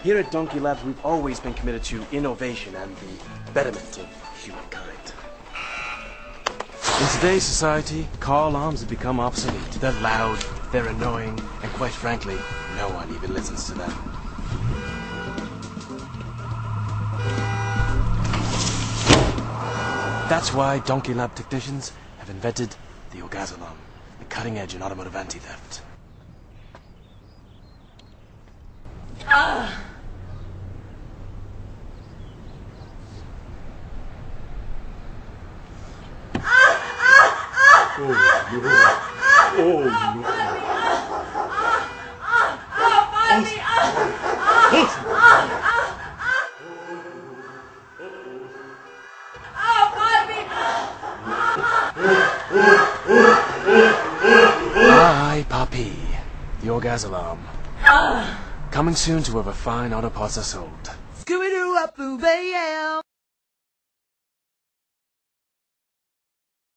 Here at Donkey Labs, we've always been committed to innovation and the betterment of humankind. In today's society, car alarms have become obsolete. They're loud, they're annoying, and quite frankly, no one even listens to them. That's why Donkey Lab technicians have invented the alarme, the cutting edge in automotive anti-theft. Oh no! Oh no! Hi, Poppy. The alarme. Coming soon to wherever fine auto parts are sold. Scooby-Doo up, boo,